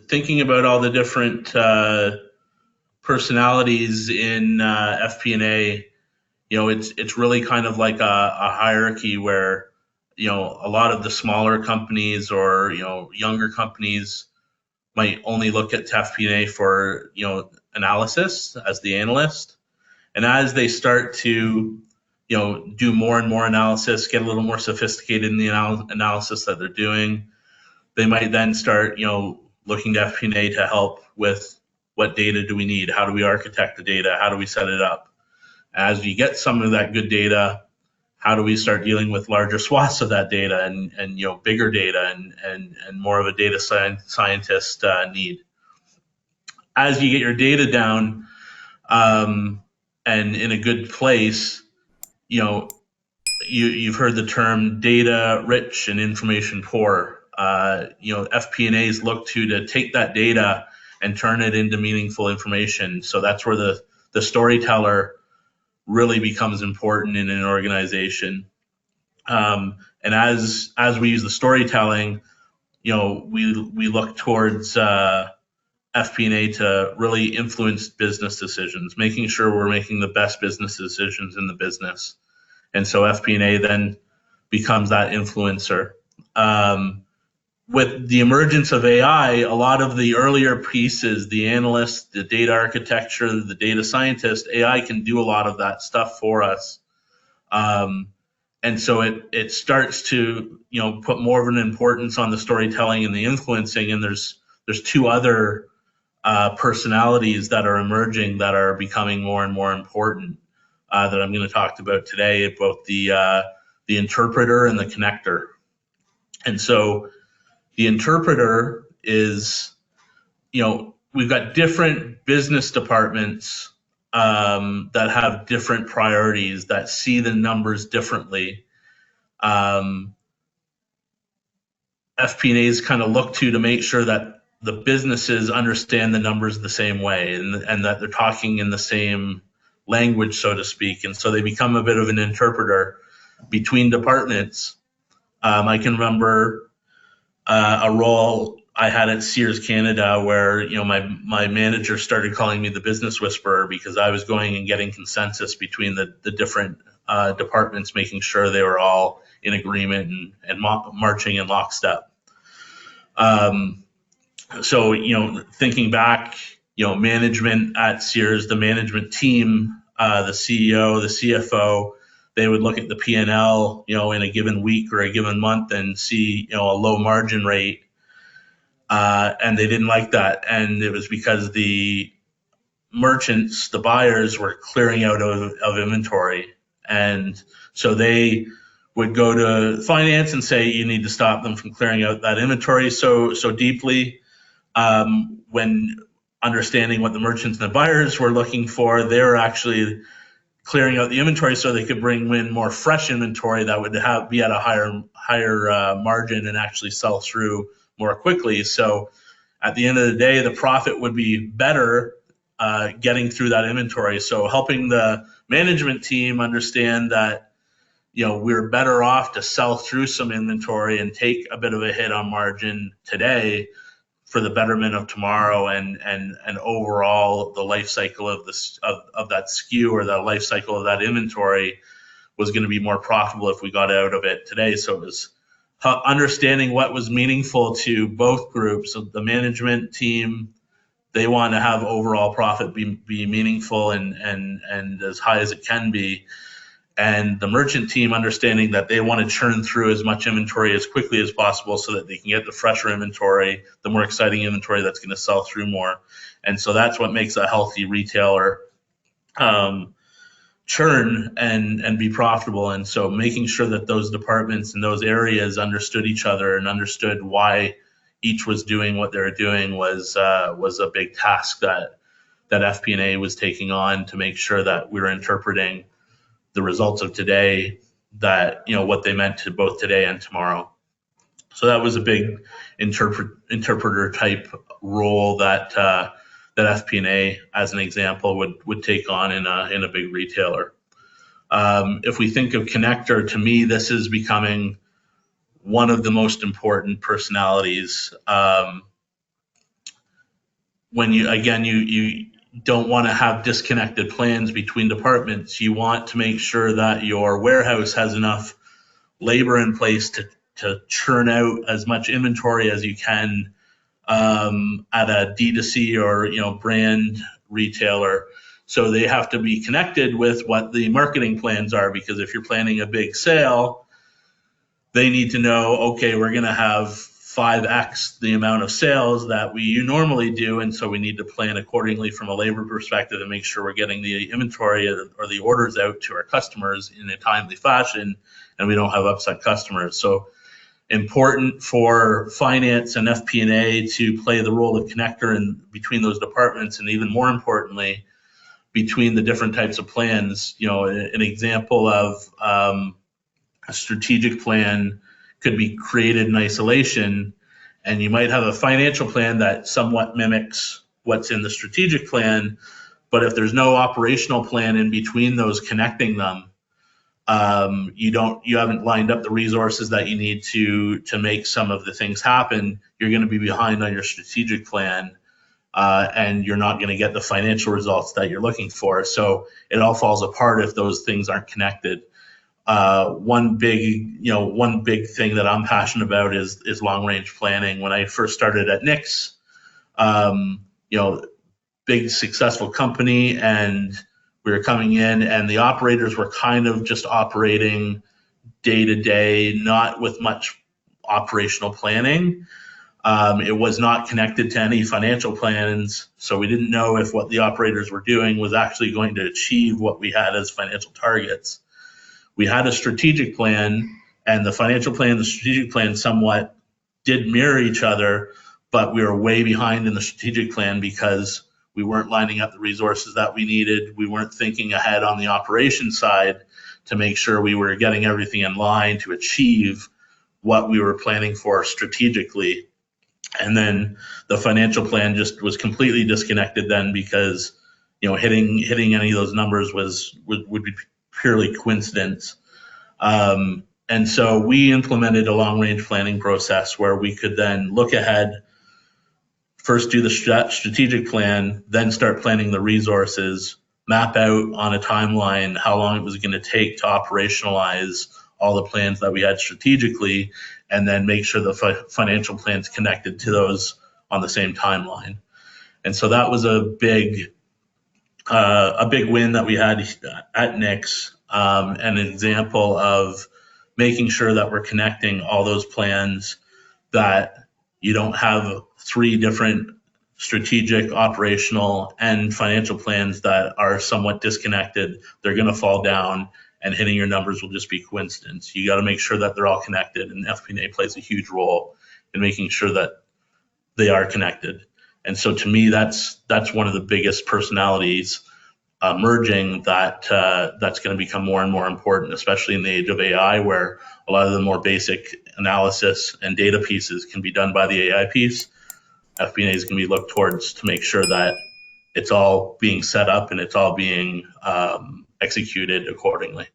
thinking about all the different personalities in FP&A, it's really kind of like a hierarchy where, a lot of the smaller companies or, younger companies might only look at FP&A for, analysis as the analyst. And as they start to, do more and more analysis, get a little more sophisticated in the analysis that they're doing, they might then start, looking to FP&A to help with what data do we need? How do we architect the data? How do we set it up? As you get some of that good data, how do we start dealing with larger swaths of that data and bigger data and more of a data scientist need? As you get your data down and in a good place, you've heard the term data rich and information poor. FP&As look to take that data and turn it into meaningful information. So that's where the storyteller really becomes important in an organization. And as we use the storytelling, we look towards FP&A to really influence business decisions, making sure we're making the best business decisions in the business. And so FP&A then becomes that influencer. With the emergence of AI, a lot of the earlier pieces, the analyst, the data architecture, the data scientist, AI can do a lot of that stuff for us. And so it starts to, put more of an importance on the storytelling and the influencing. And there's two other personalities that are emerging that are becoming more and more important that I'm going to talk about today, both the interpreter and the connector. And so the interpreter is, we've got different business departments that have different priorities, that see the numbers differently. FP&As kind of look to make sure that the businesses understand the numbers the same way and that they're talking in the same language, so to speak. And so they become a bit of an interpreter between departments. I can remember a role I had at Sears Canada where my manager started calling me the business whisperer because I was going and getting consensus between the different departments, making sure they were all in agreement and marching in lockstep. So thinking back, management at Sears, the management team, the CEO, the CFO, they would look at the P&L, in a given week or a given month and see, a low margin rate. And they didn't like that. And it was because the merchants, the buyers, were clearing out of inventory. And so they would go to finance and say, you need to stop them from clearing out that inventory so deeply. When understanding what the merchants and the buyers were looking for, they were actually clearing out the inventory so they could bring in more fresh inventory that would be at a higher margin and actually sell through more quickly. So at the end of the day, the profit would be better getting through that inventory. So helping the management team understand that, we're better off to sell through some inventory and take a bit of a hit on margin today for the betterment of tomorrow and overall the life cycle of that SKU or the life cycle of that inventory was going to be more profitable if we got out of it today. So it was understanding what was meaningful to both groups. So the management team, they want to have overall profit be meaningful and as high as it can be. And the merchant team understanding that they want to churn through as much inventory as quickly as possible so that they can get the fresher inventory, the more exciting inventory that's going to sell through more. And so that's what makes a healthy retailer churn and be profitable. And so making sure that those departments and those areas understood each other and understood why each was doing what they were doing was a big task that FP&A was taking on to make sure that we were interpreting the results of today, that what they meant to both today and tomorrow. So that was a big interpreter type role that FP&A, as an example, would take on in a big retailer. If we think of connector, to me, this is becoming one of the most important personalities. when you don't want to have disconnected plans between departments. You want to make sure that your warehouse has enough labor in place to churn out as much inventory as you can at a D2C or brand retailer. So they have to be connected with what the marketing plans are, because if you're planning a big sale, they need to know, okay, we're going to have 5x the amount of sales that we normally do, and so we need to plan accordingly from a labor perspective and make sure we're getting the inventory or the orders out to our customers in a timely fashion, and we don't have upset customers. So important for finance and FP&A to play the role of connector in between those departments, and even more importantly, between the different types of plans. An example of a strategic plan could be created in isolation, and you might have a financial plan that somewhat mimics what's in the strategic plan, but if there's no operational plan in between those connecting them, you haven't lined up the resources that you need to make some of the things happen. You're going to be behind on your strategic plan, and you're not going to get the financial results that you're looking for. So it all falls apart if those things aren't connected. One big thing that I'm passionate about is long range planning. When I first started at Knix, big successful company, and we were coming in, and the operators were kind of just operating day to day, not with much operational planning. It was not connected to any financial plans, so we didn't know if what the operators were doing was actually going to achieve what we had as financial targets. We had a strategic plan, and the financial plan and the strategic plan somewhat did mirror each other, but we were way behind in the strategic plan because we weren't lining up the resources that we needed. We weren't thinking ahead on the operation side to make sure we were getting everything in line to achieve what we were planning for strategically. And then the financial plan just was completely disconnected then, because hitting any of those numbers would be purely coincidence. And so we implemented a long range planning process where we could then look ahead, first do the strategic plan, then start planning the resources, map out on a timeline how long it was going to take to operationalize all the plans that we had strategically, and then make sure the financial plans connected to those on the same timeline. And so that was a big win that we had at Knix, an example of making sure that we're connecting all those plans, that you don't have 3 different strategic, operational, and financial plans that are somewhat disconnected. They're going to fall down, and hitting your numbers will just be coincidence. You got to make sure that they're all connected, and FP&A plays a huge role in making sure that they are connected. And so to me, that's one of the biggest personalities merging that's going to become more and more important, especially in the age of AI, where a lot of the more basic analysis and data pieces can be done by the AI piece. FP&A is going to be looked towards to make sure that it's all being set up and it's all being executed accordingly.